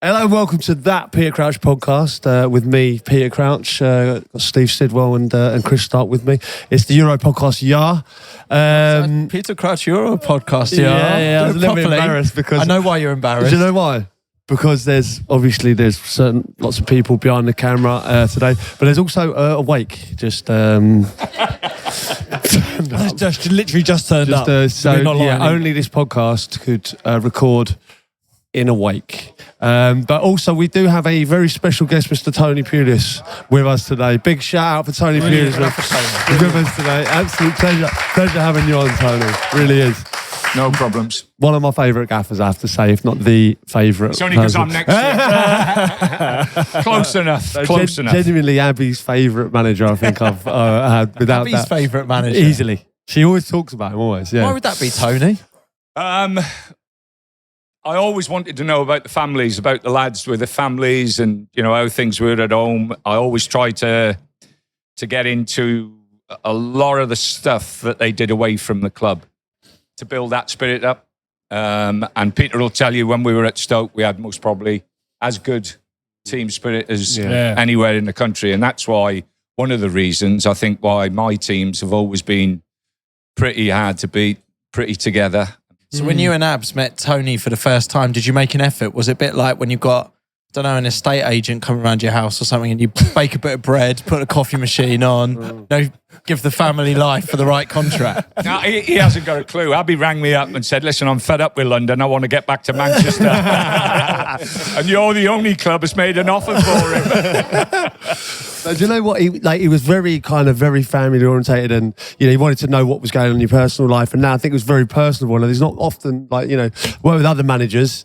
Hello, welcome to That Peter Crouch podcast with me, Peter Crouch. Got Steve Sidwell and Chris Stark with me. It's the Euro podcast, Peter Crouch Euro podcast, Yeah, I was a little bit embarrassed because... I know why you're embarrassed. Do you know why? Because there's lots of people behind the camera today, but there's also a wake just literally just turned up. Only this podcast could record in a wake. But also we do have a very special guest, Mr Tony Pulis, with us today. Big shout out for Tony Pulis with us today. Absolute pleasure having you on, Tony. Really is. No problems. One of my favourite gaffers, I have to say, if not the favourite. It's only because I'm next to you. Close enough. Close enough. Genuinely Abby's favourite manager, I think I've had without Abby's favourite manager? Easily. She always talks about him, always, yeah. Why would that be, Tony? I always wanted to know about the families, about the lads with the families and, you know, how things were at home. I always try to get into a lot of the stuff that they did away from the club to build that spirit up. And Peter will tell you, when we were at Stoke, we had most probably as good team spirit as anywhere in the country. And that's why, one of the reasons, I think, why my teams have always been pretty hard to beat, pretty together. So when you and Abs met Tony for the first time, did you make an effort? Was it a bit like when you've got, an estate agent coming around your house or something and you bake a bit of bread, put a coffee machine on, give the family life for the right contract? No, he hasn't got a clue. Abby rang me up and said, listen, I'm fed up with London. I want to get back to Manchester. And you're the only club that's made an offer for him. Do you know what? He was very family orientated, and he wanted to know what was going on in your personal life. And now I think it was very personable. And he's not often work with other managers,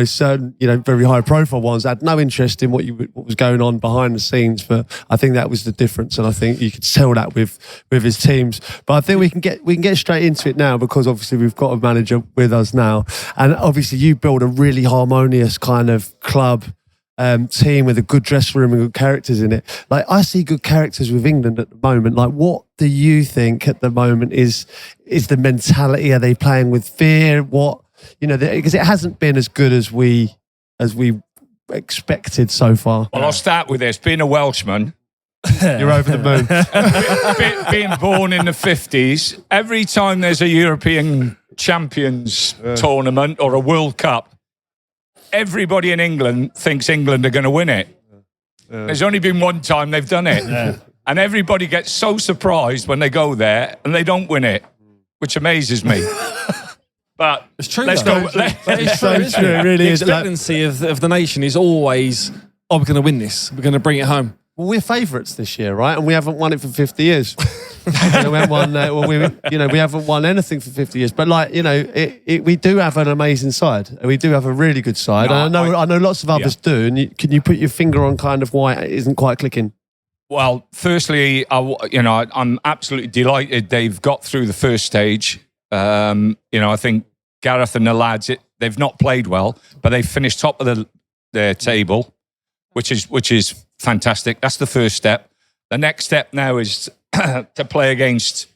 certain very high profile ones had no interest in what was going on behind the scenes. But I think that was the difference, and I think you could tell that with his teams. But I think we can get straight into it now, because obviously we've got a manager with us now, and obviously you build a really harmonious kind of club. Team with a good dressing room and good characters in it. Like, I see good characters with England at the moment. Like, what do you think at the moment is the mentality? Are they playing with fear? What, because it hasn't been as good as we expected so far. Well, I'll start with this. Being a Welshman, you're over the moon. Being born in the 50s, every time there's a European Champions tournament or a World Cup, everybody in England thinks England are going to win it. There's only been one time they've done it. And everybody gets so surprised when they go there and they don't win it, which amazes me. But it's true. Let's go. It's so true. It really is. The expectancy of the nation is always, we're going to win this. We're going to bring it home. Well, we're favourites this year, right? And we haven't won it for 50 years. We haven't won anything for 50 years. But we do have an amazing side. We do have a really good side. No, and I know lots of others do. And can you put your finger on kind of why it isn't quite clicking? Well, firstly, I'm absolutely delighted they've got through the first stage. I think Gareth and the lads, they've not played well, but they've finished top of their table, which is fantastic. That's the first step. The next step now is to play against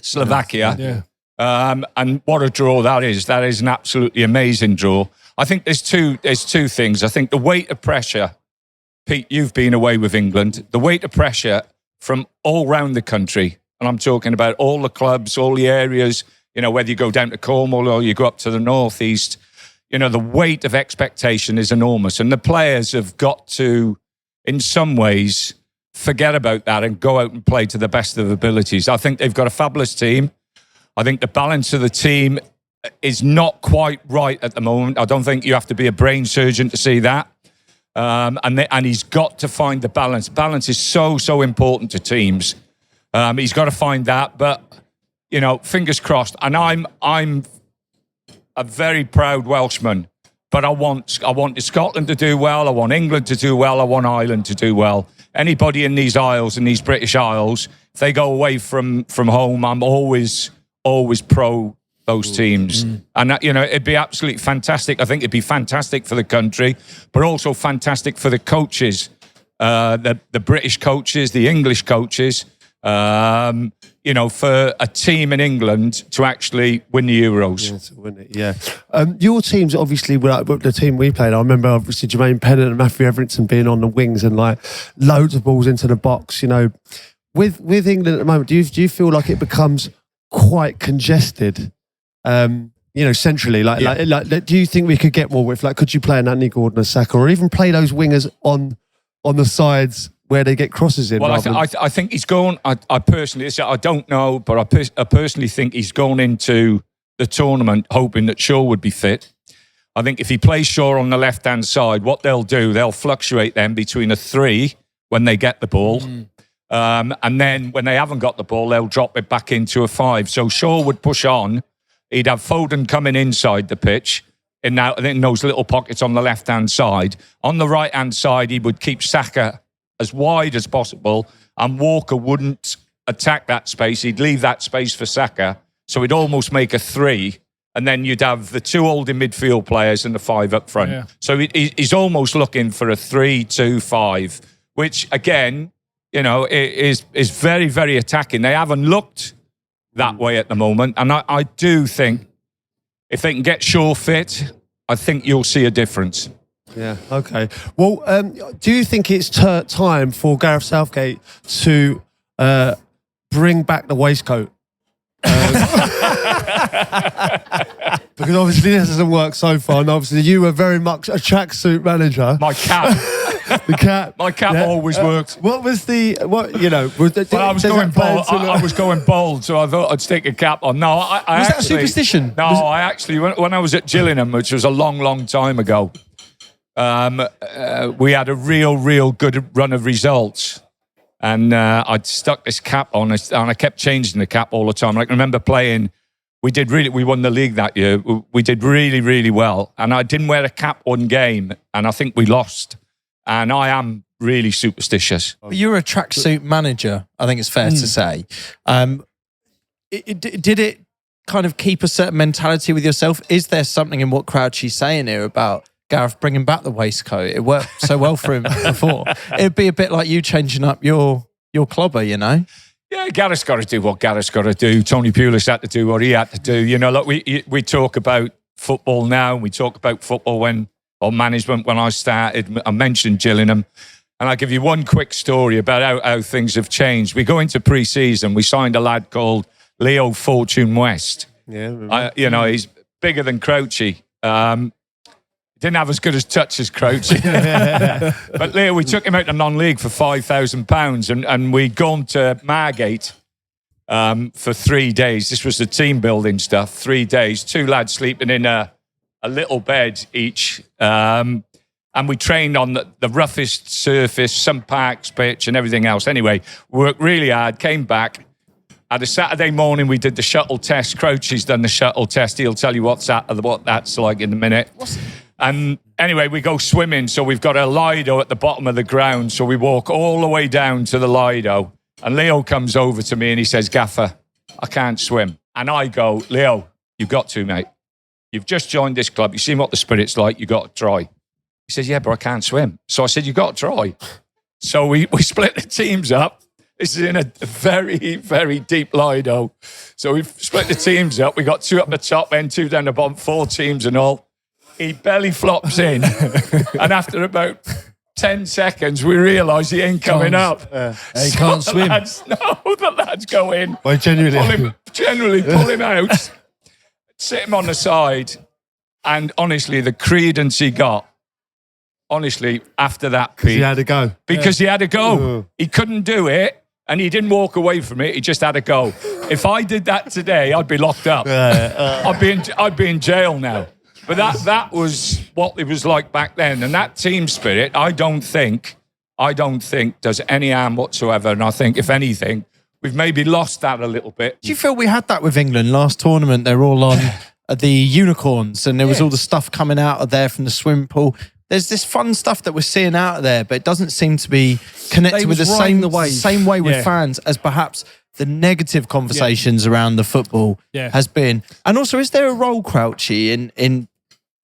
Slovakia. And what a draw that is. That is an absolutely amazing draw. I think there's two things. I think the weight of pressure, Pete, you've been away with England, the weight of pressure from all round the country, and I'm talking about all the clubs, all the areas, whether you go down to Cornwall or you go up to the northeast, the weight of expectation is enormous. And the players have got to, in some ways, forget about that and go out and play to the best of their abilities. I think they've got a fabulous team. I think the balance of the team is not quite right at the moment. I don't think you have to be a brain surgeon to see that. And he's got to find the balance. Balance is so important to teams. He's got to find that. But, fingers crossed. And I'm a very proud Welshman. But I want Scotland to do well. I want England to do well. I want Ireland to do well. Anybody in these Isles, in these British Isles, if they go away from home, I'm always pro those teams. And it'd be absolutely fantastic. I think it'd be fantastic for the country, but also fantastic for the coaches, the British coaches, the English coaches, for a team in England to actually win the Euros. Yeah, to win it, yeah. Your teams, obviously, were the team we played. I remember, obviously, Jermaine Pennant and Matthew Everton being on the wings and like loads of balls into the box. With England at the moment, do you feel like it becomes quite congested? Centrally, like, do you think we could get more with? Like, could you play an Anthony Gordon or Saka, or even play those wingers on the sides where they get crosses in? Well, I think he's going. I personally, I don't know, but I personally think he's going into the tournament hoping that Shaw would be fit. I think if he plays Shaw on the left-hand side, what they'll do, they'll fluctuate them between a 3 when they get the ball. And then when they haven't got the ball, they'll drop it back into a 5. So Shaw would push on. He'd have Foden coming inside the pitch in those little pockets on the left-hand side. On the right-hand side, he would keep Saka as wide as possible, and Walker wouldn't attack that space. He'd leave that space for Saka. So he'd almost make a 3. And then you'd have the 2 holding midfield players and the 5 up front. Yeah. So he's almost looking for a 3-2-5, which, again, is very, very attacking. They haven't looked that way at the moment. And I do think if they can get Shaw fit, I think you'll see a difference. Yeah, okay. Well, do you think it's time for Gareth Southgate to bring back the waistcoat? Because obviously this hasn't worked so far, and obviously you were very much a tracksuit manager. My cap. The cap. My cap always worked. What was I was going bold, so I thought I'd stick a cap on. No, was that a superstition? No, I actually, when I was at Gillingham, which was a long, long time ago, we had a real good run of results. And I'd stuck this cap on, and I kept changing the cap all the time. I remember playing, we won the league that year. We did really, really well. And I didn't wear a cap one game, and I think we lost. And I am really superstitious. You're a tracksuit manager, I think it's fair to say. Did it kind of keep a certain mentality with yourself? Is there something in what Crouchy's saying here about Gareth bringing back the waistcoat? It worked so well for him before. It'd be a bit like you changing up your clobber, Yeah, Gareth's got to do what Gareth's got to do. Tony Pulis had to do what he had to do. Look, we talk about football now, and we talk about football or management when I started. I mentioned Gillingham, and I'll give you one quick story about how things have changed. We go into pre-season, we signed a lad called Leo Fortune West. Yeah, he's bigger than Crouchy. Didn't have as good a touch as Crouchy. But Leo, we took him out to non-league for £5,000, and we'd gone to Margate for 3 days. This was the team building stuff, 3 days. 2 lads sleeping in a little bed each. And we trained on the roughest surface, some parks pitch and everything else. Anyway, worked really hard, came back. At a Saturday morning, we did the shuttle test. Crouchy's done the shuttle test. He'll tell you what that's like in a minute. And anyway, we go swimming. So we've got a Lido at the bottom of the ground. So we walk all the way down to the Lido. And Leo comes over to me and he says, "Gaffer, I can't swim." And I go, "Leo, you've got to, mate. You've just joined this club. You've seen what the spirit's like. You've got to try." He says, "Yeah, but I can't swim." So I said, "You've got to try." So we split the teams up. This is in a very, very deep Lido. So we split the teams up. We got 2 up the top end, 2 down the bottom, 4 teams and all. He belly flops in. And after about 10 seconds, we realise he ain't coming up. He can't swim. The lads go in. Well, Generally pull him out, sit him on the side. And honestly, the credence he got, after that piece. He had to go. Because he had to go. He couldn't do it. And he didn't walk away from it. He just had to go. If I did that today, I'd be locked up. I'd be in jail now. But that was what it was like back then. And that team spirit, I don't think does any harm whatsoever. And I think, if anything, we've maybe lost that a little bit. Do you feel we had that with England last tournament? They're all on the unicorns, and there was all the stuff coming out of there from the swimming pool. There's this fun stuff that we're seeing out of there, but it doesn't seem to be connected with the same way with fans as perhaps the negative conversations around the football has been. And also, is there a role, Crouchy, in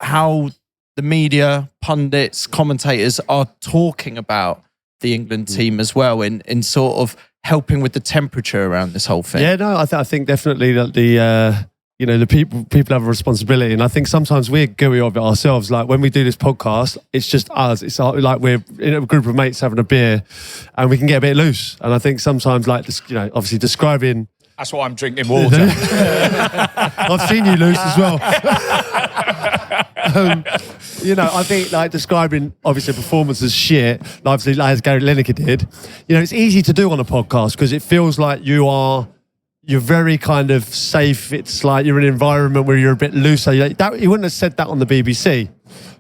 how the media, pundits, commentators are talking about the England team as well, in sort of helping with the temperature around this whole thing? Yeah, no, I think definitely that the people have a responsibility, and I think sometimes we're gooey of it ourselves. Like when we do this podcast, it's just us. It's like we're in a group of mates having a beer, and we can get a bit loose. And I think sometimes, like obviously describing. That's why I'm drinking water. I've seen you loose as well. I think like describing obviously a performance as shit, obviously as Gareth Lineker did. It's easy to do on a podcast because it feels like you're very kind of safe. It's like you're in an environment where you're a bit looser. You wouldn't have said that on the BBC.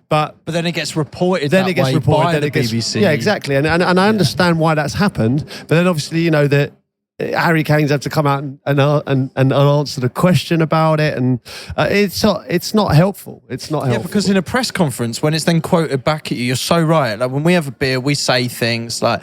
But then it gets reported. Then it gets reported by the BBC. Yeah, exactly. And I understand why that's happened. But then obviously that Harry Kane's had to come out and answer the question about it, and it's not helpful. It's not helpful. Yeah, because in a press conference, when it's then quoted back at you, you're so right. Like when we have a beer, we say things like,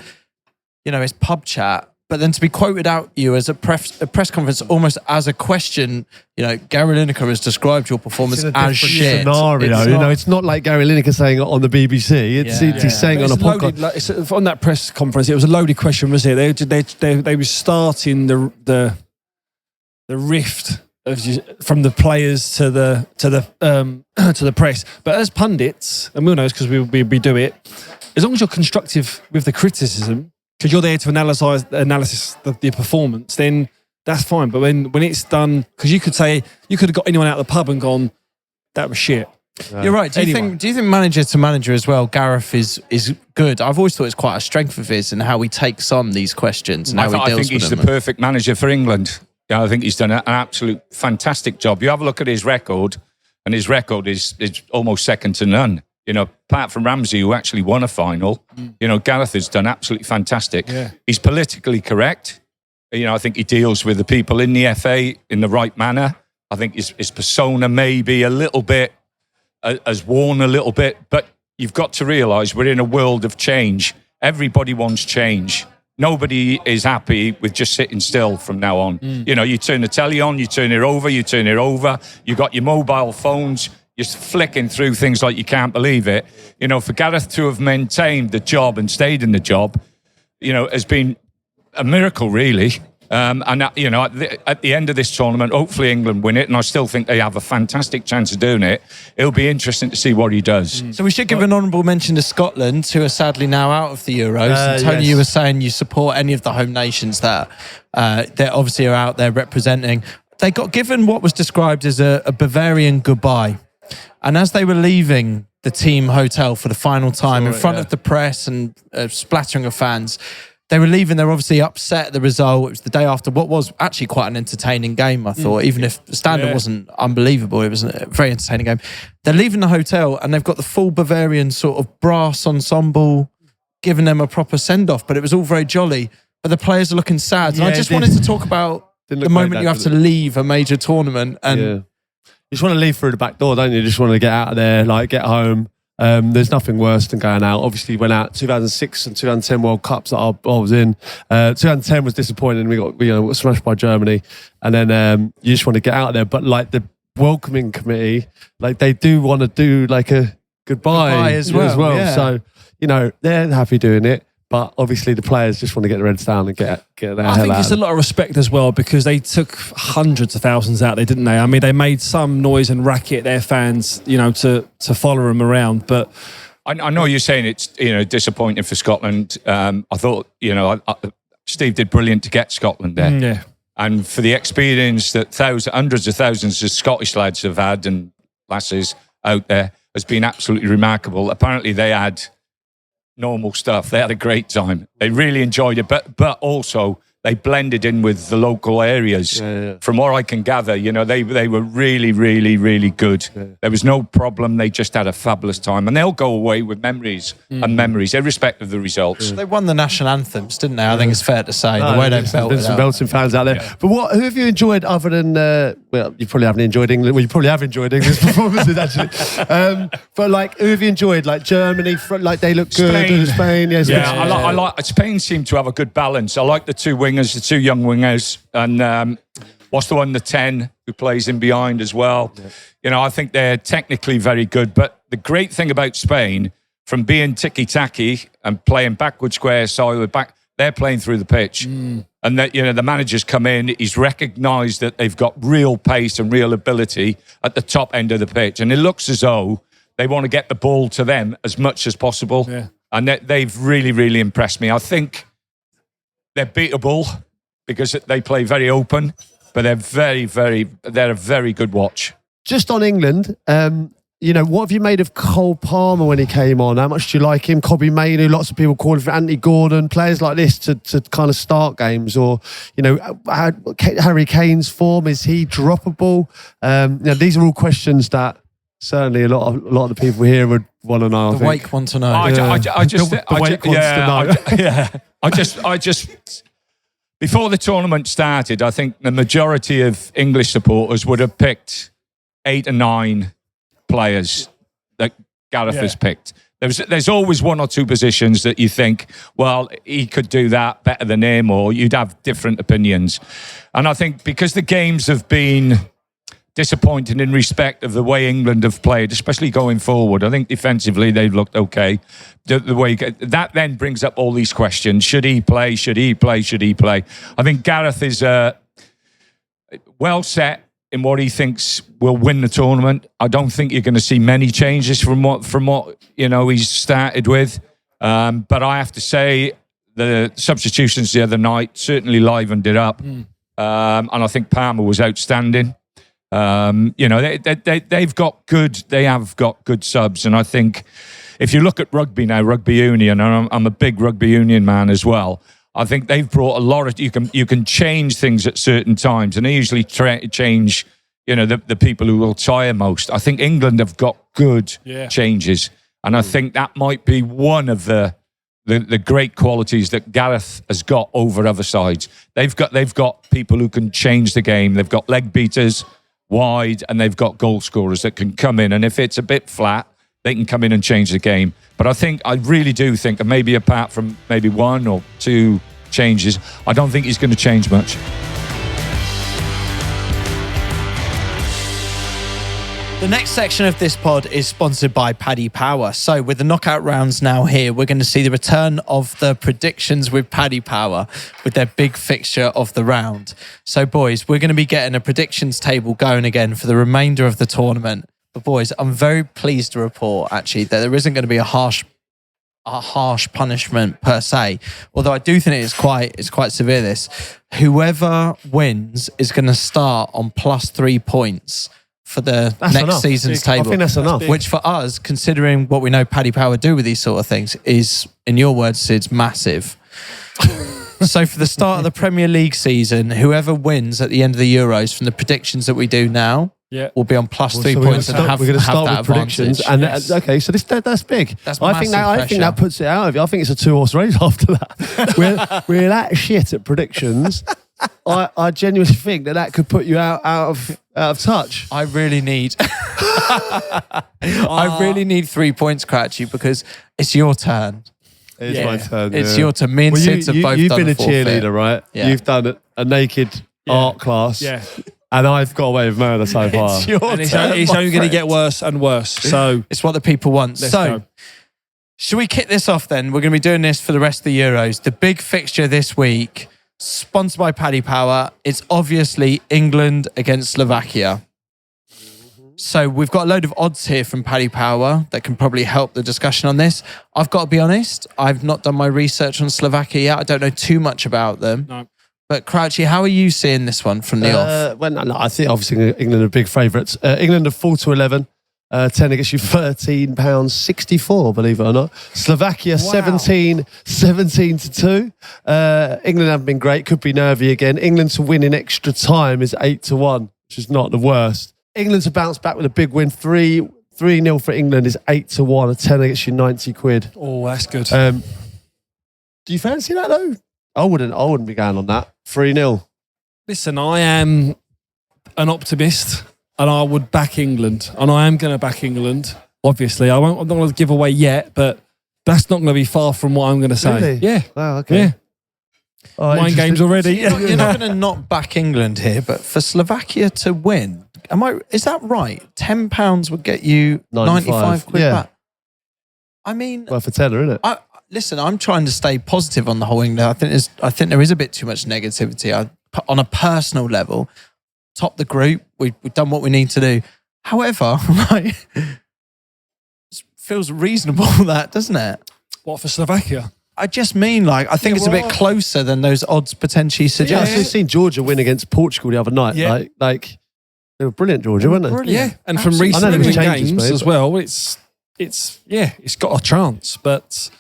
it's pub chat. But then to be quoted out you as a press conference almost as a question, Gary Lineker has described your performance as shit. Scenario, it's not like Gary Lineker saying it on the BBC. He's saying it on a podcast. On that press conference, it was a loaded question, wasn't it? They were starting the rift from the players to the press. But as pundits, and we'll know because we do it, as long as you're constructive with the criticism, because you're there to analyse the performance, then that's fine. But when it's done, because you could have got anyone out of the pub and gone, that was shit. You're right. Do you think manager to manager as well, Gareth is good? I've always thought it's quite a strength of his and how he takes on these questions and how he deals with them. I think he's the perfect manager for England. I think he's done an absolute fantastic job. You have a look at his record, and his record is almost second to none. Apart from Ramsey, who actually won a final, Gareth has done absolutely fantastic. Yeah. He's politically correct. I think he deals with the people in the FA in the right manner. I think his persona may be a little bit, has worn a little bit, but you've got to realise we're in a world of change. Everybody wants change. Nobody is happy with just sitting still from now on. You turn the telly on, you turn it over, you got your mobile phones, you're flicking through things like you can't believe it. For Gareth to have maintained the job and stayed in the job, has been a miracle, really. At the end of this tournament, hopefully England win it, and I still think they have a fantastic chance of doing it. It'll be interesting to see what he does. So we should give an honourable mention to Scotland, who are sadly now out of the Euros. And Tony, you were saying you support any of the home nations that obviously are out there representing. They got given what was described as a Bavarian goodbye. And as they were leaving the team hotel for the final time in front of the press and a splattering of fans, they were leaving. They were obviously upset at the result. It was the day after what was actually quite an entertaining game, I thought. Even if the standard wasn't unbelievable, it was a very entertaining game. They're leaving the hotel and they've got the full Bavarian sort of brass ensemble giving them a proper send-off, but it was all very jolly. But the players are looking sad. And I just wanted to talk about the moment you have to leave a major tournament and... You just want to leave through the back door, don't you? You just want to get out of there, get home. There's nothing worse than going out. Obviously, went out 2006 and 2010 World Cups that I was in. 2010 was disappointing. We got smashed by Germany, and then you just want to get out of there. But the welcoming committee, they do want to do a goodbye as well. Yeah. So they're happy doing it. But obviously the players just want to get their heads down and get their hell out. I think it's a lot of respect as well because they took hundreds of thousands out there, didn't they? I mean, they made some noise and racket, their fans, to follow them around. But I know you're saying it's disappointing for Scotland. I thought Steve did brilliant to get Scotland there, and for the experience that hundreds of thousands of Scottish lads have had and lasses out there has been absolutely remarkable. Apparently, they had normal stuff. They had a great time. They really enjoyed it, but also they blended in with the local areas. From what I can gather, they were really, really, really good. There was no problem. They just had a fabulous time, and they'll go away with memories and memories, irrespective of the results. They won the national anthems, didn't they? I think it's fair to say the way they belted. There's some belting fans out there. Yeah. But who have you enjoyed other than? You probably haven't enjoyed England. Well, you probably have enjoyed England's performances actually. But who have you enjoyed? Germany, they look good. Spain, I like. Spain seemed to have a good balance. I like the two wingers, the two young wingers, and what's the one, the 10 who plays in behind as well. I think they're technically very good. But the great thing about Spain, from being ticky-tacky and playing backward square side with back, they're playing through the pitch. And that, the manager's come in, he's recognised that they've got real pace and real ability at the top end of the pitch. And it looks as though they want to get the ball to them as much as possible. Yeah. And they've really, really impressed me. I think they're beatable because they play very open, but they're a very good watch. Just on England, what have you made of Cole Palmer when he came on? How much do you like him? Kobe Mainu, lots of people calling for Anthony Gordon, players like this to kind of start games. Or, Harry Kane's form, is he droppable? These are all questions that certainly a lot of the people here would want to know. The Wake want to know. I just before the tournament started, I think the majority of English supporters would have picked 8 or 9 players that Gareth has picked. There's always 1 or 2 positions that you think, well, he could do that better than him, or you'd have different opinions. And I think because the games have been disappointing in respect of the way England have played, especially going forward, I think defensively they've looked okay. The way that then brings up all these questions: should he play? Should he play? Should he play? I think Gareth is well set in what he thinks will win the tournament. I don't think you're going to see many changes from what he's started with. But I have to say the substitutions the other night certainly livened it up. And I think Palmer was outstanding. They have got good subs, and I think if you look at rugby now, rugby union, and I'm a big rugby union man as well. I think they've brought a lot of you can change things at certain times, and they usually change. The people who will tire most. I think England have got good changes, and I think that might be one of the great qualities that Gareth has got over other sides. They've got people who can change the game. They've got leg beaters wide, and they've got goal scorers that can come in, and if it's a bit flat, they can come in and change the game. But I really do think, and maybe apart from maybe 1 or 2 changes, I don't think he's going to change much. The next section of this pod is sponsored by Paddy Power. So with the knockout rounds now here, we're going to see the return of the predictions with Paddy Power with their big fixture of the round. So boys, we're going to be getting a predictions table going again for the remainder of the tournament. But boys, I'm very pleased to report actually that there isn't going to be a harsh punishment per se. Although I do think it's quite severe this. Whoever wins is going to start on +3 points for the next season's table. I think that's enough. Which for us, considering what we know Paddy Power do with these sort of things, is, in your words, Sid's, massive. So for the start of the Premier League season, whoever wins at the end of the Euros from the predictions that we do now will be on +3 points and have that predictions. And okay, so that's big. I think that puts it out of you. I think it's a 2-horse race after that. we're that shit at predictions. I genuinely think that could put you out of touch. I really need I really need 3 points, Cratchy, because it's your turn. It's my turn. It's your turn. Me and Sid have both you've done been a forfeit. cheerleader, right? Yeah. You've done a naked art class. Yeah. And I've got away with murder so far. It's your And it's turn, only going to get worse and worse. So it's what the people want. let's So go. should we kick this off then? We're going to be doing this for the rest of the Euros. The big fixture this week, sponsored by Paddy Power, it's obviously England against Slovakia. So we've got a load of odds here from Paddy Power that can probably help the discussion on this. I've got to be honest, I've not done my research on Slovakia yet. I don't know too much about them. No. But Crouchy, how are you seeing this one from the off? I think obviously England are big favourites. England are 4-11. 10 against you, £13.64, believe it or not. Slovakia, 17-2. England haven't been great, could be nervy again. England to win in extra time is 8-1, which is not the worst. England to bounce back with a big win, 3-0 for England is 8-1. A 10 against you, £90. Oh, that's good. Do you fancy that though? I wouldn't be going on that. 3-0. Listen, I am an optimist. And I would back England. And I am going to back England, obviously. I'm not going to give away yet, but that's not going to be far from what I'm going to say. Really? Yeah. Wow, okay. Yeah. Mind games already. You're not going to not back England here, but for Slovakia to win, is that right? £10 would get you 95 quid back. I mean... Well, for tenner, isn't it? listen, I'm trying to stay positive on the whole England. I think there is a bit too much negativity. On a personal level, top the group. We've done what we need to do. However, right, it feels reasonable that, doesn't it? What, for Slovakia? I just mean, like, I think it's a bit closer than those odds potentially suggest. I've seen Georgia win against Portugal the other night. Yeah. Like they were brilliant, Georgia, weren't they? Brilliant. Yeah, and from Absolutely. recent I know there was England changes games made, as well, it's got a chance. But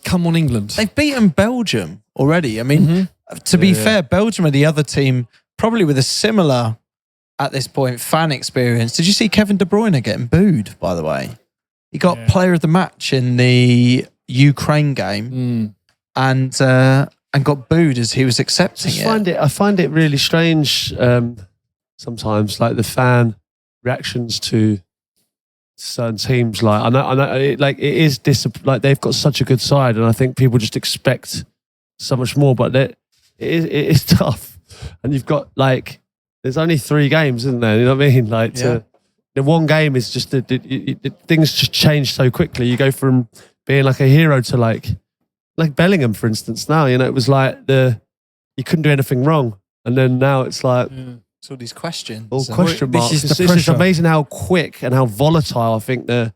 come on, England. They've beaten Belgium already. I mean, to be fair, Belgium are the other team, probably with a similar, at this point, fan experience. Did you see Kevin De Bruyne getting booed, by the way? He got player of the match in the Ukraine game and got booed as he was accepting it. I find it really strange sometimes, like the fan reactions to certain teams. Like I know, it is like they've got such a good side, and I think people just expect so much more. But it is tough, and you've got like there's only 3 games, isn't there? You know what I mean? Like the one game is just things just change so quickly. You go from being like a hero to like Bellingham, for instance. Now you know it was like you couldn't do anything wrong, and then now it's like It's all these questions. all question This marks. is the It's just pressure. amazing how quick and how volatile I think it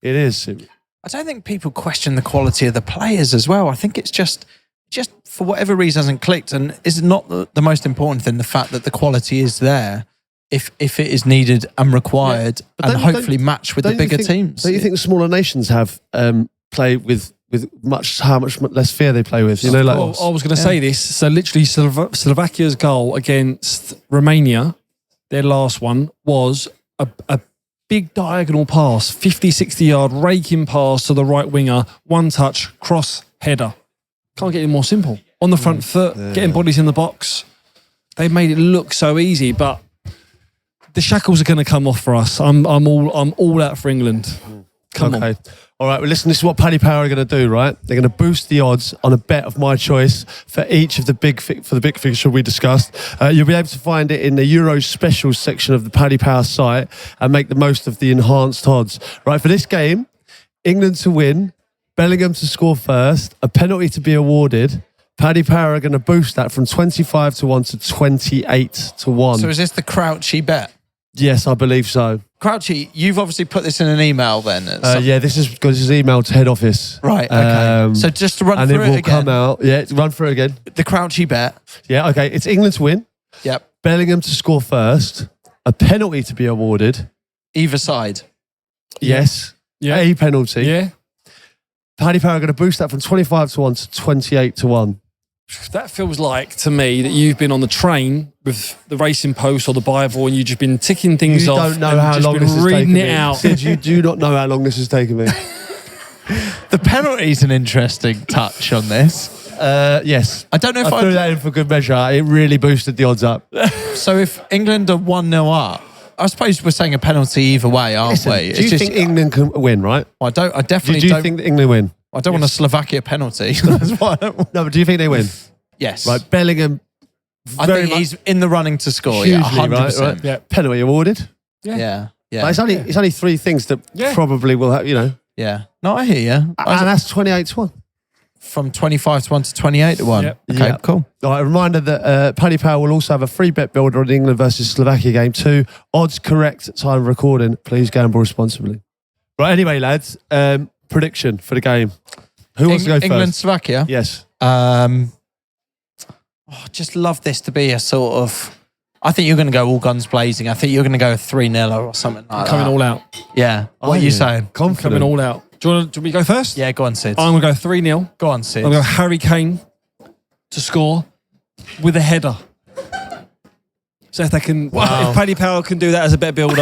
is. I don't think people question the quality of the players as well. I think it's just for whatever reason hasn't clicked, and is not the most important thing, the fact that the quality is there if it is needed and required, and hopefully match with the bigger teams. Don't you think the smaller nations have played with how much less fear they play with? You know, like I was going to say this. So literally Slovakia's goal against Romania, their last one, was a big diagonal pass, 50, 60 yard raking pass to the right winger, one touch, cross, header. Can't get any more simple. On the front foot, getting bodies in the box. They made it look so easy, but the shackles are going to come off for us. I'm all out for England. Come on. All right, well, listen, this is what Paddy Power are going to do, right? They're going to boost the odds on a bet of my choice for each of the big fixture we discussed. You'll be able to find it in the Euros specials section of the Paddy Power site and make the most of the enhanced odds. Right, for this game, England to win, Bellingham to score first, a penalty to be awarded. Paddy Power are going to boost that from 25 to 1 to 28 to 1. So is this the Crouchy bet? Yes, I believe so. Crouchy, you've obviously put this in an email then. Yeah, this is because it's emailed to head office. Right, okay. So just to run and through it will it again. come out. Yeah, run through it again. The Crouchy bet. Yeah, okay. It's England to win. Yep. Bellingham to score first. A penalty to be awarded. Either side. Yes. Yeah. A penalty. Yeah. Paddy Power are going to boost that from 25 to 1 to 28 to 1. That feels like, to me, that you've been on the train with the Racing Post or the Bible and you've just been ticking things You off. don't know and how just long been this has reading taken it me. out. Sid, you do not know how long this has taken me. The penalty's an interesting touch on this. Yes. I don't know if I threw that in for good measure. It really boosted the odds up. So if England are 1-0 up, I suppose we're saying a penalty either way, aren't Listen, we? do you think England can win, right? I definitely Do you don't. think that England win? I don't want a Slovakia penalty. That's why I don't want. No, but do you think they win? Yes. Right, Bellingham. I very think much- he's in the running to score. hugely, Yeah, 100%. right? Yeah. Penalty awarded. Yeah. Yeah. Like, it's only 3 things that probably will have, you know. Yeah. No, I hear you. And that's 28 to 1. From 25 to 1 to 28 to 1. Yep. Okay, Yep. cool. All right, a reminder that Paddy Power will also have a free bet builder on England versus Slovakia game 2. Odds correct, time of recording. Please gamble responsibly. Right, anyway, lads, prediction for the game. Who wants to go England, first? Slovakia. Yes. I just love this to be a sort of. I think you're going to go all guns blazing. I think you're going to go 3-0 or something like Coming that. all out. Yeah. What are you saying? Confident. Coming all out. Do you want me to go first? Yeah, go on, Sid. I'm going to go 3-0. Go on, Sid. I'm going to go Harry Kane to score with a header. So if they can, if Paddy Power can do that as a bet builder,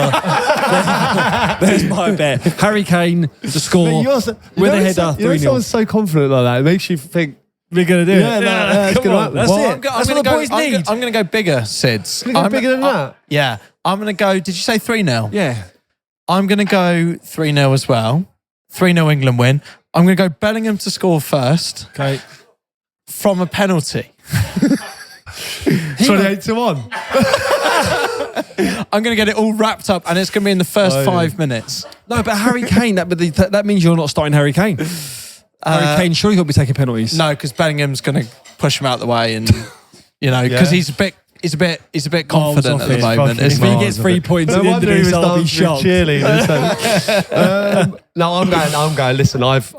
there's my bet. Harry Kane to score with a header, 3-0. Someone's so confident like that. It makes you think, We're going to do yeah, it. that's Come going to on, happen. that's What? it. That's what the boys need. I'm going to go bigger, Sid. You're going to go bigger than that? Yeah. I'm going to go. Did you say 3-0? Yeah. I'm going to go 3-0 as well. 3-0 England win. I'm going to go Bellingham to score first Okay. from a penalty. 28 to 1. I'm going to get it all wrapped up and it's going to be in the first 5 minutes. No, but Harry Kane, that means you're not starting Harry Kane. Harry Kane surely got to be taking penalties. No, because Bellingham's going to push him out the way, and because he's a bit confident at the moment. If he gets 3 points at the end of this, I'll be shocked. No, I'm going. Listen, I've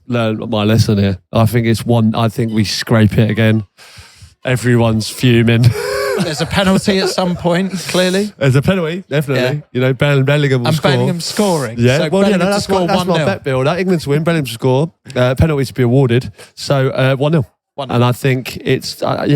learned my lesson here. I think I think we scrape it again. Everyone's fuming. There's a penalty at some point, clearly. There's a penalty, definitely. Yeah. Bellingham will score. And Bellingham's scoring. Yeah, so that's my bet builder. England to win, Bellingham to score, penalty to be awarded. So 1-0. And I think it's I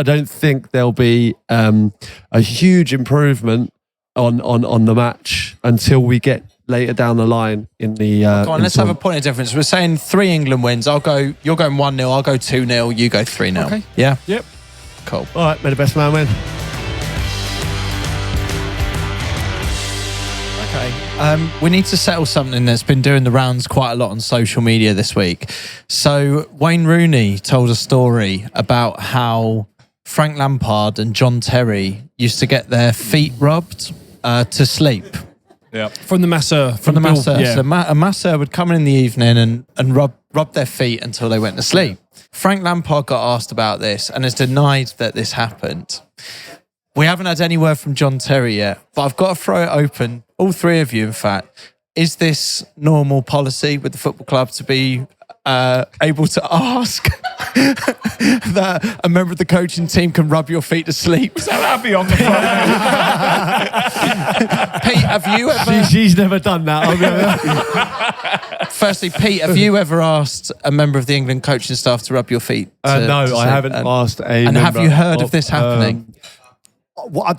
don't think there'll be a huge improvement on the match until we get later down the line in the. Come on, let's have a point of difference. We're saying 3 England wins. You're going 1-0. I'll go 2-0. You go 3-0. Okay. Yeah. Yep. Cool. All right, may the best man win. Okay. We need to settle something that's been doing the rounds quite a lot on social media this week. So Wayne Rooney told a story about how Frank Lampard and John Terry used to get their feet rubbed to sleep. Yeah. From the masseur. From the masseur. Yeah. So a masseur would come in the evening and rub their feet until they went to sleep. Frank Lampard got asked about this and has denied that this happened. We haven't had any word from John Terry yet, but I've got to throw it open, all 3 of you in fact. Is this normal policy with the football club to be able to ask that a member of the coaching team can rub your feet to sleep? Was that Abby on the phone? Pete, have you ever... She's never done that. Firstly, Pete, have you ever asked a member of the England coaching staff to rub your feet? No, to I sleep? haven't asked a And member have you heard of this happening?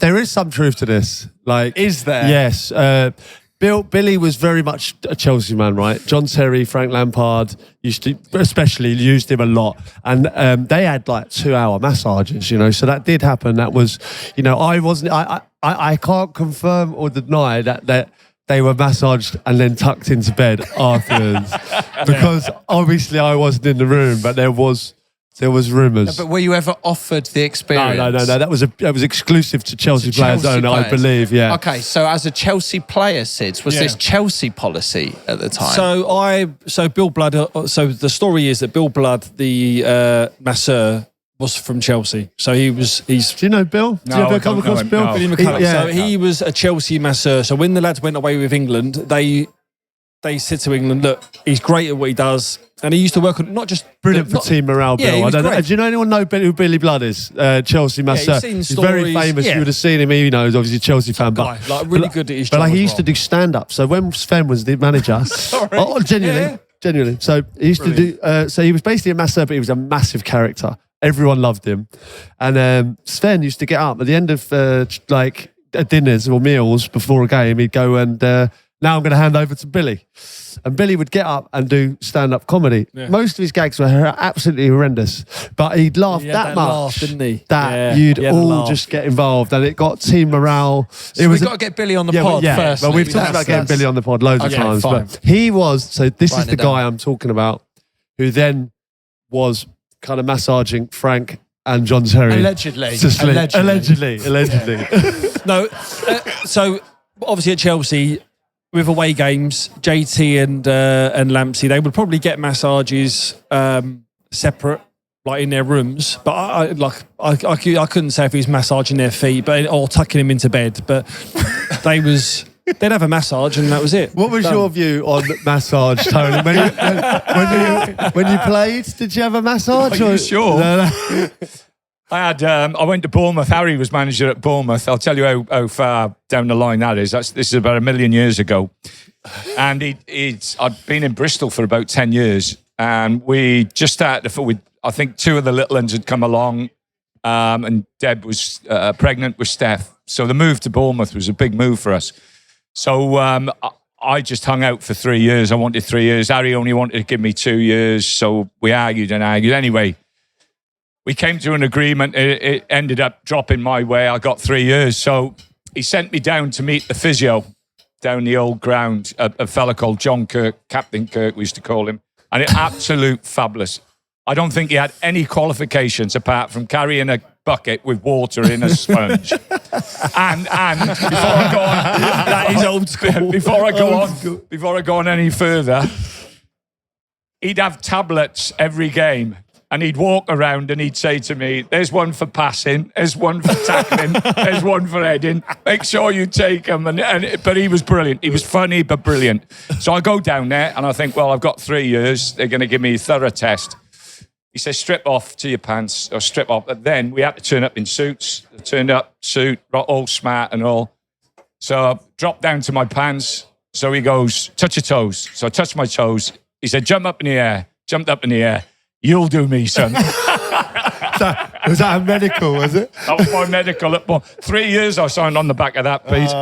There is some truth to this. Is there? Yes. Billy was very much a Chelsea man, right? John Terry, Frank Lampard especially used him a lot. And they had like 2-hour massages, so that did happen. That was, I can't confirm or deny that they were massaged and then tucked into bed afterwards. Because obviously I wasn't in the room, but there was rumours. But were you ever offered the experience? No. That was exclusive to Chelsea players only, I believe. Yeah. Okay, so as a Chelsea player, Sid, was this Chelsea policy at the time? So Bill Blood. So the story is that Bill Blood, the masseur, was from Chelsea. So he's. Do you know Bill? No, Do you ever I come don't know across him, Bill? no. Billy McCulloch. He was a Chelsea masseur. So when the lads went away with England, they said to England, look, he's great at what he does. And he used to work on not just... Brilliant for team morale, Bill. he was I don't know. great. Do you know anyone know who Billy Blood is? Chelsea masseur. you've seen He's very stories. famous. Yeah. You would have seen him. He knows, obviously, a Chelsea fan. guy, really good at his But job he as used to well. do stand-up. So when Sven was the manager... Genuinely. So he used to do... so he was basically a masseur, but he was a massive character. Everyone loved him. And Sven used to get up at the end of dinners or meals before a game. He'd go and... now I'm going to hand over to Billy. And Billy would get up and do stand-up comedy. Yeah. Most of his gags were absolutely horrendous. But he'd laugh that much laugh, didn't he? that Yeah, you'd he had a all laugh. just get involved. And it got team morale. So we've got to get Billy on the pod first. Well, we've talked about getting Billy on the pod loads of times. fine. But he was... So this is Writing the it down. guy I'm talking about who then was kind of massaging Frank and John Terry. Allegedly. To sleep. Allegedly. No, so obviously at Chelsea, with away games, JT and Lampsey, they would probably get massages separate, like in their rooms. But I couldn't say if he was massaging their feet, or tucking them into bed. But they'd have a massage and that was it. What was your view on massage, Tony? When you played, did you have a massage? Are you sure? No. I went to Bournemouth. Harry was manager at Bournemouth. I'll tell you how far down the line that is. This is about 1 million years ago. And I'd been in Bristol for about 10 years. And we just started, I think 2 of the little ones had come along. And Deb was pregnant with Steph. So the move to Bournemouth was a big move for us. So I just hung out for 3 years. I wanted 3 years. Harry only wanted to give me 2 years. So we argued. Anyway, we came to an agreement. It ended up dropping my way. I got 3 years. So he sent me down to meet the physio down the old ground, a fella called John Kirk, Captain Kirk, we used to call him. And absolute fabulous. I don't think he had any qualifications apart from carrying a bucket with water in a sponge. and before I go on, That is old school. Before I go on any further, he'd have tablets every game. And he'd walk around and he'd say to me, there's one for passing, there's one for tackling, there's one for heading. Make sure you take them. But he was brilliant. He was funny, but brilliant. So I go down there and I think, well, I've got 3 years. They're going to give me a thorough test. He says, strip off to your pants or strip off. But then we had to turn up in suits. I turned up, suit, all smart and all. So I dropped down to my pants. So he goes, touch your toes. So I touched my toes. He said, jump up in the air. Jumped up in the air. You'll do me, son. Was that a medical, was it? That was my medical. 3 years I signed on the back of that piece.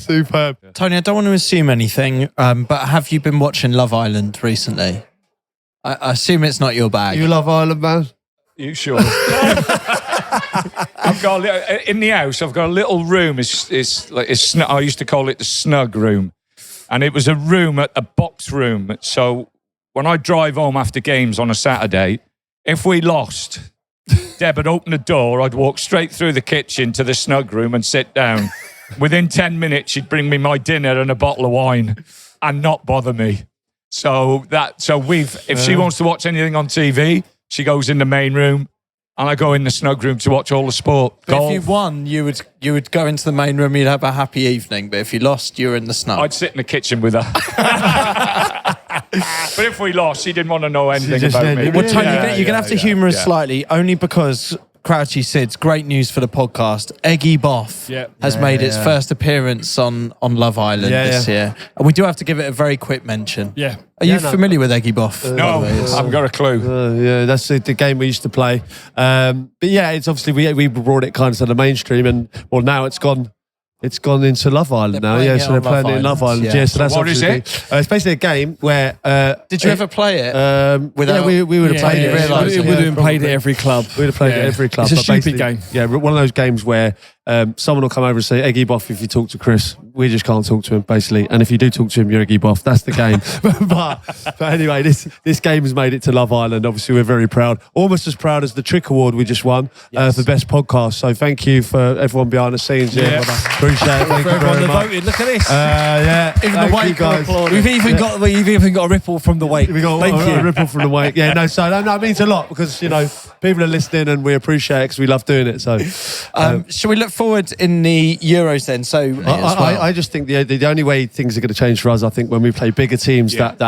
Superb. Tony, I don't want to assume anything, but have you been watching Love Island recently? I assume it's not your bag. You love Ireland, man? You sure? I've got in the house. I've got a little room. I used to call it the snug room, and it was a box room. So when I drive home after games on a Saturday, if we lost, Deb would open the door. I'd walk straight through the kitchen to the snug room and sit down. Within 10 minutes, she'd bring me my dinner and a bottle of wine, and not bother me. If she wants to watch anything on TV, she goes in the main room, and I go in the snug room to watch all the sport. If you won, you would go into the main room, you'd have a happy evening. But if you lost, you were in the snug. I'd sit in the kitchen with her. But if we lost, she didn't want to know anything about me. Well, Tony, you're going to have to humour us slightly, only because Crouchy Sid's great news for the podcast. Eggy Boff has made its first appearance on Love Island this year. And we do have to give it a very quick mention. Yeah. Are you familiar with Eggy Boff? No, I haven't got a clue. That's the game we used to play. But yeah, it's obviously we brought it kind of to the mainstream, and well, now it's gone into Love Island now. Yeah, so they're playing it in Love Island. Yeah, so that's what is it? It's basically a game where. Did you ever play it? We would have played it. We would have played it at every club. We'd have played it at every club. It's a stupid game. Yeah, one of those games where someone will come over and say, Eggy Boff, if you talk to Chris. We just can't talk to him, basically. And if you do talk to him, you're Eggy Boff. That's the game. but anyway, this game has made it to Love Island. Obviously, we're very proud. Almost as proud as the Trick Award we just won for Best Podcast. So thank you for everyone behind the scenes. Yeah. Appreciate it. Thank you very much. Voted. Look at this. Even the wake guys. We've even got a ripple from the wake. We got a ripple from the wake. Yeah, no, so that means a lot because, people are listening and we appreciate it because we love doing it. So, shall we look forward in the Euros then? So, I just think the only way things are going to change for us, I think, when we play bigger teams that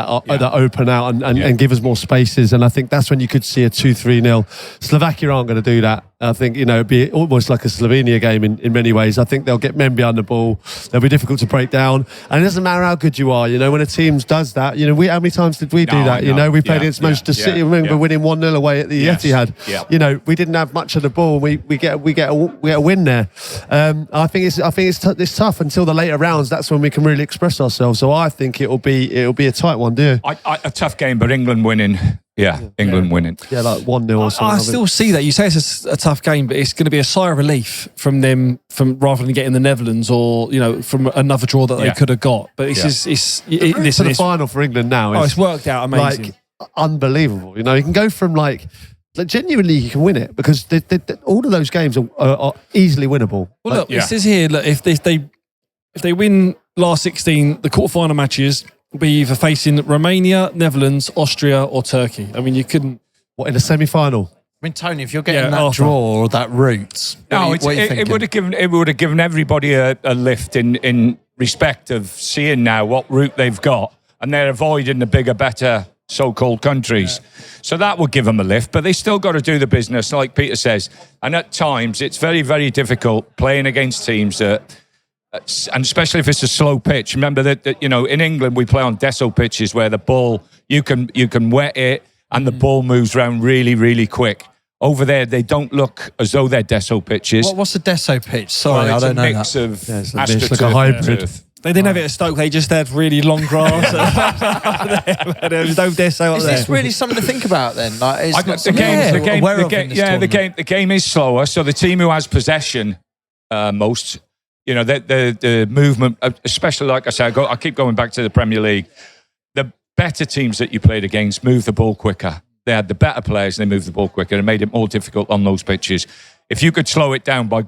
open out and give us more spaces, and I think that's when you could see a 2-3-0. Slovakia aren't going to do that. I think, it'd be almost like a Slovenia game in many ways. I think they'll get men behind the ball. They'll be difficult to break down. And it doesn't matter how good you are, when a team does that, how many times did we do that? We played against Manchester City. I remember winning 1-0 away at the Etihad. Yeah. We didn't have much of the ball. We get a win there. I think it's tough until the later rounds. That's when we can really express ourselves. So I think it'll be a tight one, do you? A tough game, but England winning. Yeah, England winning. Yeah, like 1-0 or something. I still see that. You say it's a tough game, but it's going to be a sigh of relief from them, rather than getting the Netherlands or from another draw that they could have got. But it's the final for England now. It's worked out amazing, unbelievable. You can go from genuinely you can win it because all of those games are easily winnable. Well, look, it says here that if they win last 16, the quarterfinal matches will be either facing Romania, Netherlands, Austria, or Turkey. I mean, you couldn't. What, in a semi-final? I mean, Tony, if you're getting that draw or that route, it would have given everybody a lift in respect of seeing now what route they've got, and they're avoiding the bigger, better so-called countries. So that would give them a lift, but they still got to do the business, like Peter says. And at times, it's very, very difficult playing against teams that. And especially if it's a slow pitch. Remember that in England we play on deso pitches where the ball you can wet it and the ball moves around really, really quick. Over there they don't look as though they're deso pitches. What's a deso pitch? Sorry, I don't know that. It's a mix of it's like a hybrid. They didn't have it at Stoke. They just had really long grass. There was no deso up there. Is this really something to think about then? The game is slower. So the team who has possession most. The movement, especially like I said, I keep going back to the Premier League. The better teams that you played against move the ball quicker. They had the better players and they moved the ball quicker and made it more difficult on those pitches. If you could slow it down by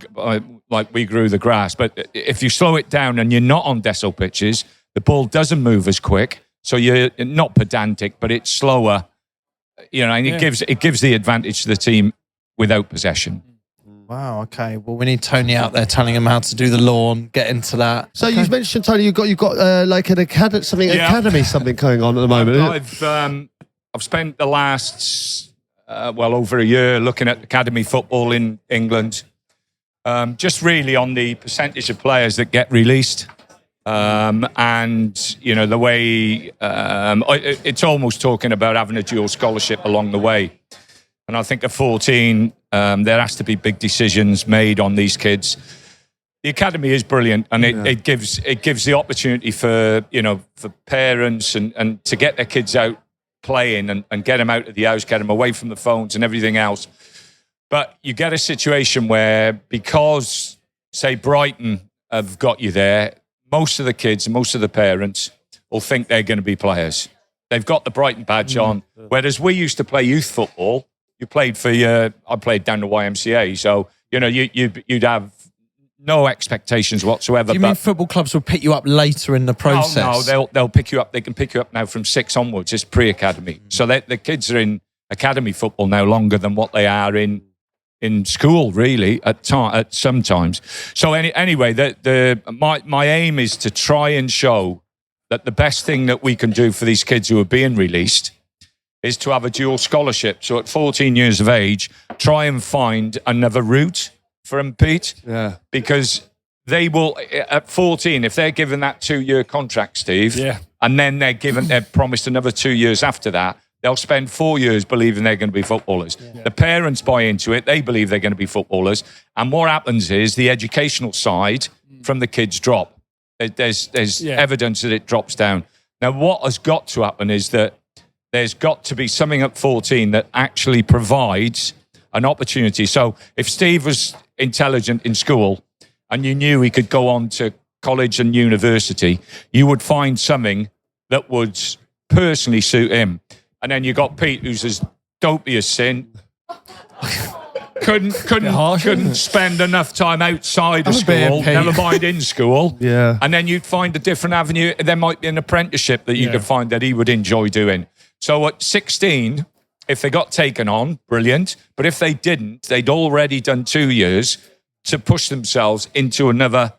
like we grew the grass, but if you slow it down and you're not on deso pitches, the ball doesn't move as quick. So you're not pedantic, but it's slower, and it gives the advantage to the team without possession. Wow. Okay. Well, we need Tony out there telling him how to do the lawn. Get into that. So you mentioned, Tony, you've got like an academy, something going on at the moment. I've spent the last over a year looking at academy football in England, just really on the percentage of players that get released, and the way it's almost talking about having a dual scholarship along the way. And I think at 14, there has to be big decisions made on these kids. The academy is brilliant, and it gives the opportunity for parents and to get their kids out playing and get them out of the house, get them away from the phones and everything else. But you get a situation where, because say Brighton have got you there, most of the kids, most of the parents will think they're going to be players. They've got the Brighton badge on, whereas we used to play youth football. You played I played down the YMCA, so you'd have no expectations whatsoever. Do you mean football clubs will pick you up later in the process? No, they'll pick you up. They can pick you up now from 6 onwards. It's pre-academy, so the kids are in academy football now longer than what they are in school, really. At sometimes. So anyway, my aim is to try and show that the best thing that we can do for these kids who are being released is to have a dual scholarship. So at 14 years of age, try and find another route for them, Pete. Yeah. Because they will, at 14, if they're given that 2-year contract, Steve, and then they're promised another 2 years after that, they'll spend 4 years believing they're going to be footballers. Yeah. The parents buy into it. They believe they're going to be footballers. And what happens is the educational side from the kids drop. There's evidence that it drops down. Now, what has got to happen is that there's got to be something at 14 that actually provides an opportunity. So if Steve was intelligent in school and you knew he could go on to college and university, you would find something that would personally suit him. And then you got Pete, who's as dopey as sin, couldn't spend enough time outside of school, never mind in school. Yeah. And then you'd find a different avenue. There might be an apprenticeship that you could find that he would enjoy doing. So at 16, if they got taken on, brilliant. But if they didn't, they'd already done 2 years to push themselves into another,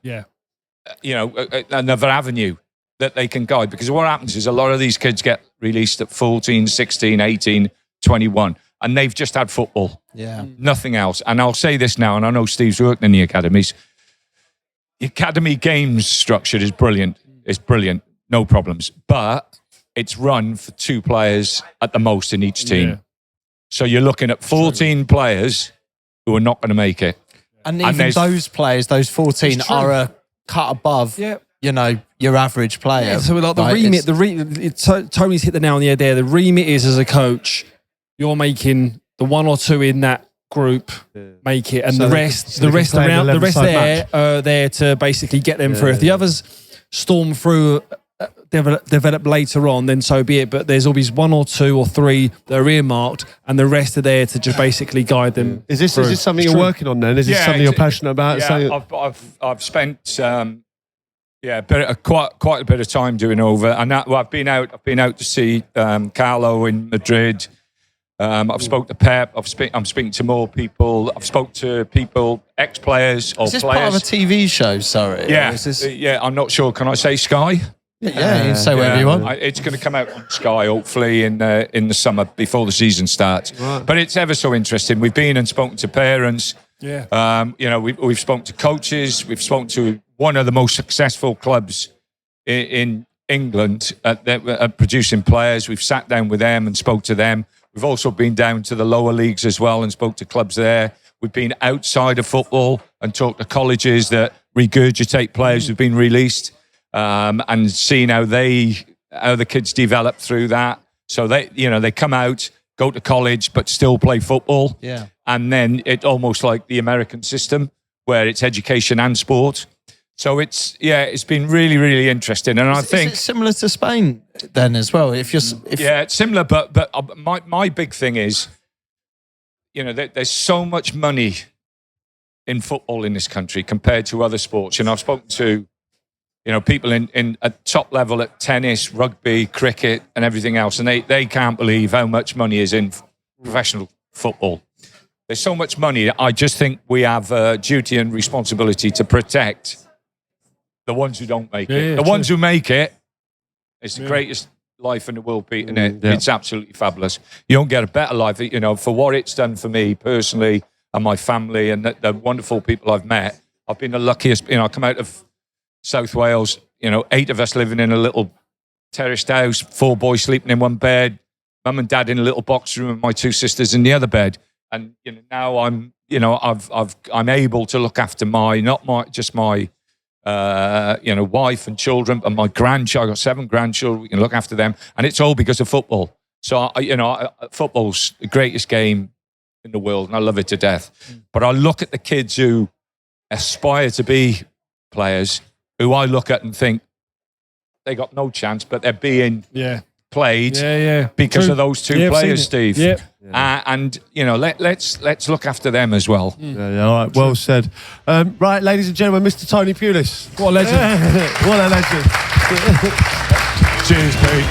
another avenue that they can guide. Because what happens is a lot of these kids get released at 14, 16, 18, 21, and they've just had football. Yeah. Nothing else. And I'll say this now, and I know Steve's worked in the academies. The academy games structure is brilliant. It's brilliant. No problems. But it's run for 2 players at the most in each team. Yeah. So you're looking at 14 players who are not going to make it. And even those players, those 14, are a cut above, your average player. Yeah, so like the remit, Tony's hit the nail on the head there. The remit is, as a coach, you're making the 1 or 2 in that group make it, and so the rest there are there to basically get them through. If the others storm through, develop later on, then so be it. But there's always 1 or 2 or 3 that are earmarked, and the rest are there to just basically guide them. Is this something you're working on then? Is this something you're passionate about? Yeah, I've spent quite a bit of time doing over, and I've been out to see Carlo in Madrid. I've spoke to Pep. I'm speaking to more people. I've spoke to people, ex-players or players. Is this players. part of a TV show? Sorry. Yeah. I'm not sure. Can I say Sky? Yeah, you can say whatever you want. It's going to come out on Sky, hopefully, in the summer before the season starts. Right. But it's ever so interesting. We've been and spoken to parents. Yeah. We've spoken to coaches. We've spoken to one of the most successful clubs in England at producing players. We've sat down with them and spoke to them. We've also been down to the lower leagues as well and spoke to clubs there. We've been outside of football and talked to colleges that regurgitate players who've been released, and seen how the kids develop through that. So they come out, go to college, but still play football. Yeah. And then it's almost like the American system where it's education and sport. So it's been really, really interesting. And I think it's similar to Spain then as well. It's similar, but my big thing is, there's so much money in football in this country compared to other sports. I've spoken to people in at top level at tennis, rugby, cricket, and everything else, and they can't believe how much money is in professional football. There's so much money. I just think we have a duty and responsibility to protect the ones who don't make it. The ones who make it, it's the greatest life in the world, Pete, and it's absolutely fabulous. You don't get a better life, for what it's done for me personally and my family and the wonderful people I've met. I've been the luckiest. I come out of South Wales, 8 of us living in a little terraced house, 4 boys sleeping in one bed, mum and dad in a little box room, and my 2 sisters in the other bed. And now I'm able to look after my wife and children, and my grandchild. I've got 7 grandchildren. We can look after them, and it's all because of football. So football's the greatest game in the world, and I love it to death. But I look at the kids who aspire to be players, who I look at and think they got no chance, but they're being played because of those 2 players, Steve. And let's look after them as well. All right, well said. Right, ladies and gentlemen, Mr Tony Pulis. What a legend. What a legend. Cheers, Pete.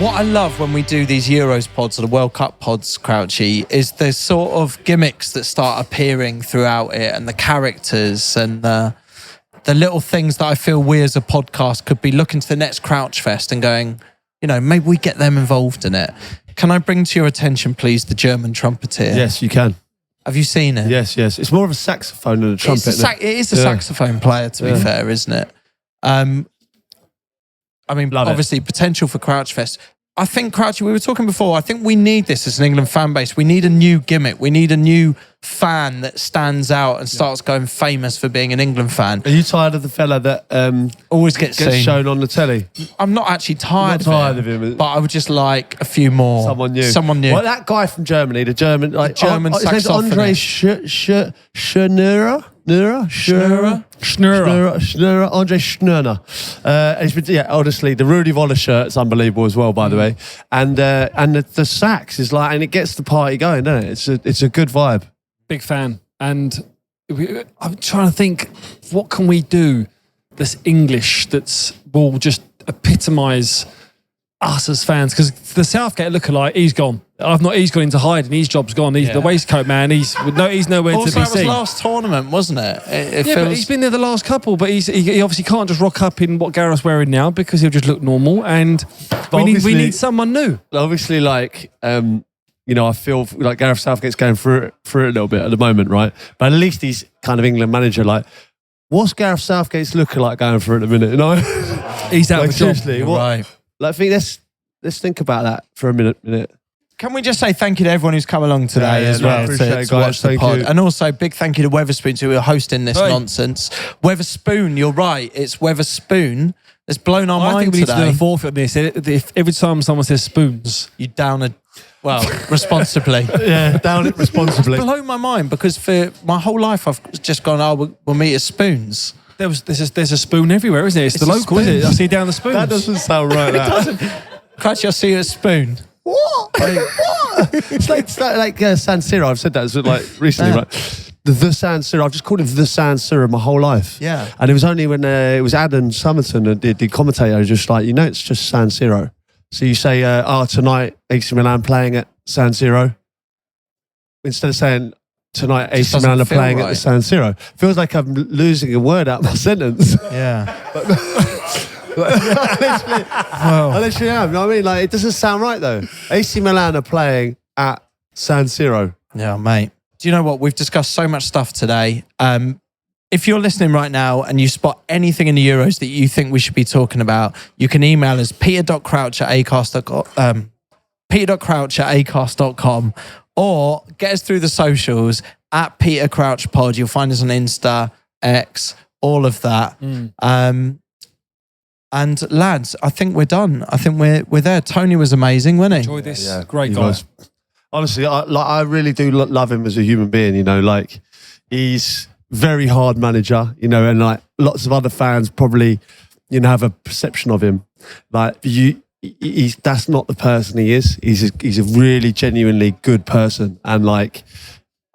What I love when we do these Euros pods or the World Cup pods, Crouchy, is the sort of gimmicks that start appearing throughout it, and the characters and the little things that I feel we as a podcast could be looking to the next Crouch Fest and going, maybe we get them involved in it. Can I bring to your attention, please, the German trumpeter? Yes, you can. Have you seen it? Yes. It's more of a saxophone than a trumpet. It is a saxophone player, to be fair, isn't it? Obviously, potential for Crouch Fest. I think, Crouchy, we were talking before, I think we need this as an England fan base. We need a new gimmick. We need a new fan that stands out and starts going famous for being an England fan. Are you tired of the fella that always gets seen, shown on the telly? I'm not actually tired of him. But I would just like a few more. Someone new. Well, that guy from Germany, the German saxophonist. His name's Andre Schnurrer. Andre Schnurrer. He's been, honestly, the Rudy Voller shirt's unbelievable as well, by the way. And the sax is like, and it gets the party going, doesn't it? It's a good vibe. Big fan. And I'm trying to think, what can we do that's English will just epitomise us as fans? Because the Southgate lookalike, he's gone. He's gone into hiding. His job's gone. He's the waistcoat man. He's nowhere also, to be seen. It was last tournament, wasn't it? But he's been there the last couple. But he obviously can't just rock up in what Gareth's wearing now, because he'll just look normal. And we need someone new. Obviously, I feel like Gareth Southgate's going through it a little bit at the moment, right? But at least he's kind of England manager. Like, what's Gareth Southgate's looking like going through it at the minute? He's out of a job. Seriously, right. Let's think about that for a minute. Can we just say thank you to everyone who's come along today as well to watch the pod? And also big thank you to Weatherspoons who are hosting this nonsense. Weatherspoon, you're right. It's Weatherspoon. It's blown our mind today. I think we need to do a forfeit on this. If every time someone says spoons, you down it. Well, responsibly. Down it responsibly. It's blown my mind because for my whole life I've just gone, we'll meet at Spoons. There's a spoon everywhere, isn't it? It's the local, isn't it? I see down the spoons. That doesn't sound right. It doesn't. Cratchy, I'll see you at Spoon. What? It's like San Siro. I've said that recently, right? The San Siro. I've just called him the San Siro my whole life. Yeah. And it was only when it was Adam Summerton, the commentator, just it's just San Siro. So you say, tonight AC Milan playing at San Siro. Instead of saying tonight AC Milan are playing at the San Siro. Feels like I'm losing a word out of my sentence. Yeah. I literally am. You know what I mean? Like, it doesn't sound right though. AC Milan are playing at San Siro. Yeah, mate. Do you know what? We've discussed so much stuff today. If you're listening right now and you spot anything in the Euros that you think we should be talking about, you can email us peter.crouch@acast.com or get us through the socials at Peter Crouch Pod. You'll find us on Insta, X, all of that. And lads, I think we're done. I think we're there. Tony was amazing, wasn't he? Enjoyed this. Yeah, great guy. Honestly, I really do love him as a human being. He's very hard manager, and lots of other fans probably, have a perception of him. That's not the person he is. He's a really genuinely good person, and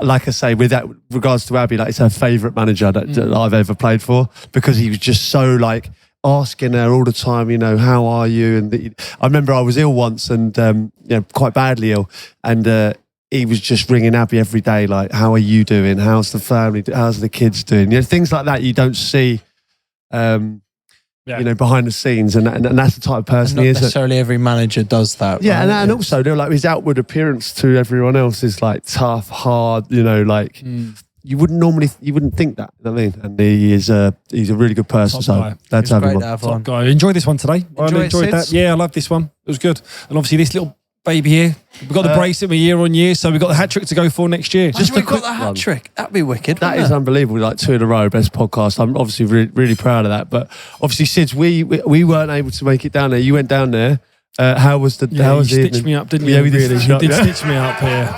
like I say, with that regards to Abby, like it's her favourite manager that I've ever played for, because he was just so like asking her all the time, you know, how are you? And I remember I was ill once, and quite badly ill, and he was just ringing Abby every day, like, how are you doing? How's the family? How's the kids doing? You know, things like that you don't see. You know, behind the scenes, and that's the type of person he is. Not necessarily every manager does that. Yeah, right? and also, they're like, his outward appearance to everyone else is like tough, hard. You know, like you wouldn't think that. You know what I mean? And he's a really good person. Top guy. So that's Great having to have on. Guy, enjoyed this one today. I Enjoy it, enjoyed that. Sids? Yeah, I love this one. It was good. And obviously, this little baby here, we've got the bracelet with year on year, so we've got the hat trick to go for next year. Just we've got the hat trick. That'd be wicked. That is unbelievable. Like 2 in a row, best podcast. I'm obviously really proud of that. But obviously, Sids, we weren't able to make it down there. You went down there. How was the? Yeah, how was you the stitched evening? me up, didn't you? Yeah, we did. You did stitch me up here.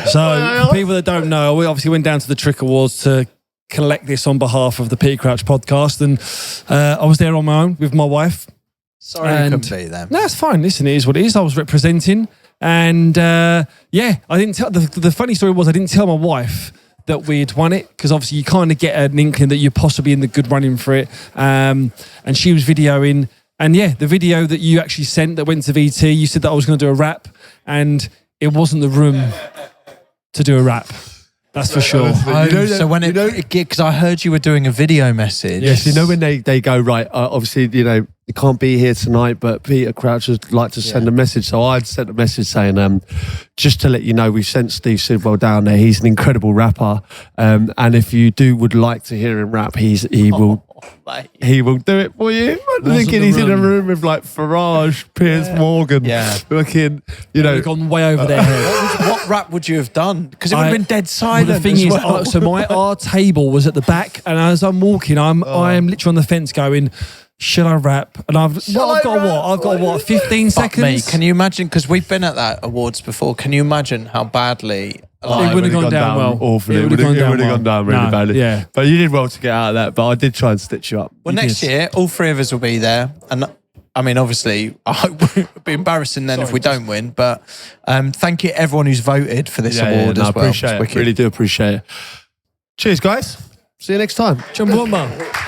So, for people that don't know, we obviously went down to the Trick Awards to collect this on behalf of the Peter Crouch podcast, and I was there on my own with my wife. Sorry, I couldn't be there. No, it's fine. Listen, it is what it is. I was representing, and I didn't tell. The funny story was I didn't tell my wife that we'd won it, because obviously you kind of get an inkling that you're possibly in the good running for it. And she was videoing, and the video that you actually sent that went to VT, you said that I was going to do a rap, and it wasn't the room to do a rap. That's for sure. So when because I heard you were doing a video message. Yes, you know when they go, right, obviously, you know, you can't be here tonight, but Peter Crouch would like to send a message. So I'd sent a message saying, just to let you know, we sent Steve Sidwell down there. He's an incredible rapper. And if you would like to hear him rap, he will do it for you. I'm thinking he's in a room with like Farage, Piers Morgan, looking, you know. We've gone way over their head. What rap would you have done? Because it would have been dead silent. Well, the thing is, so our table was at the back, and as I'm walking, I am literally on the fence going, should I rap? And I've got 15 Fuck seconds. me. Can you imagine? Because we've been at that awards before. Can you imagine how badly? It would have gone down well. Awfully. It would have gone down really badly. Yeah. But you did well to get out of that. But I did try and stitch you up. Well, next year, all 3 of us will be there. And I mean, obviously, I hope it'll be embarrassing then if we don't win. But thank you everyone who's voted for this award as well. I appreciate it. Really do appreciate it. Cheers, guys. See you next time. Chumbawamba.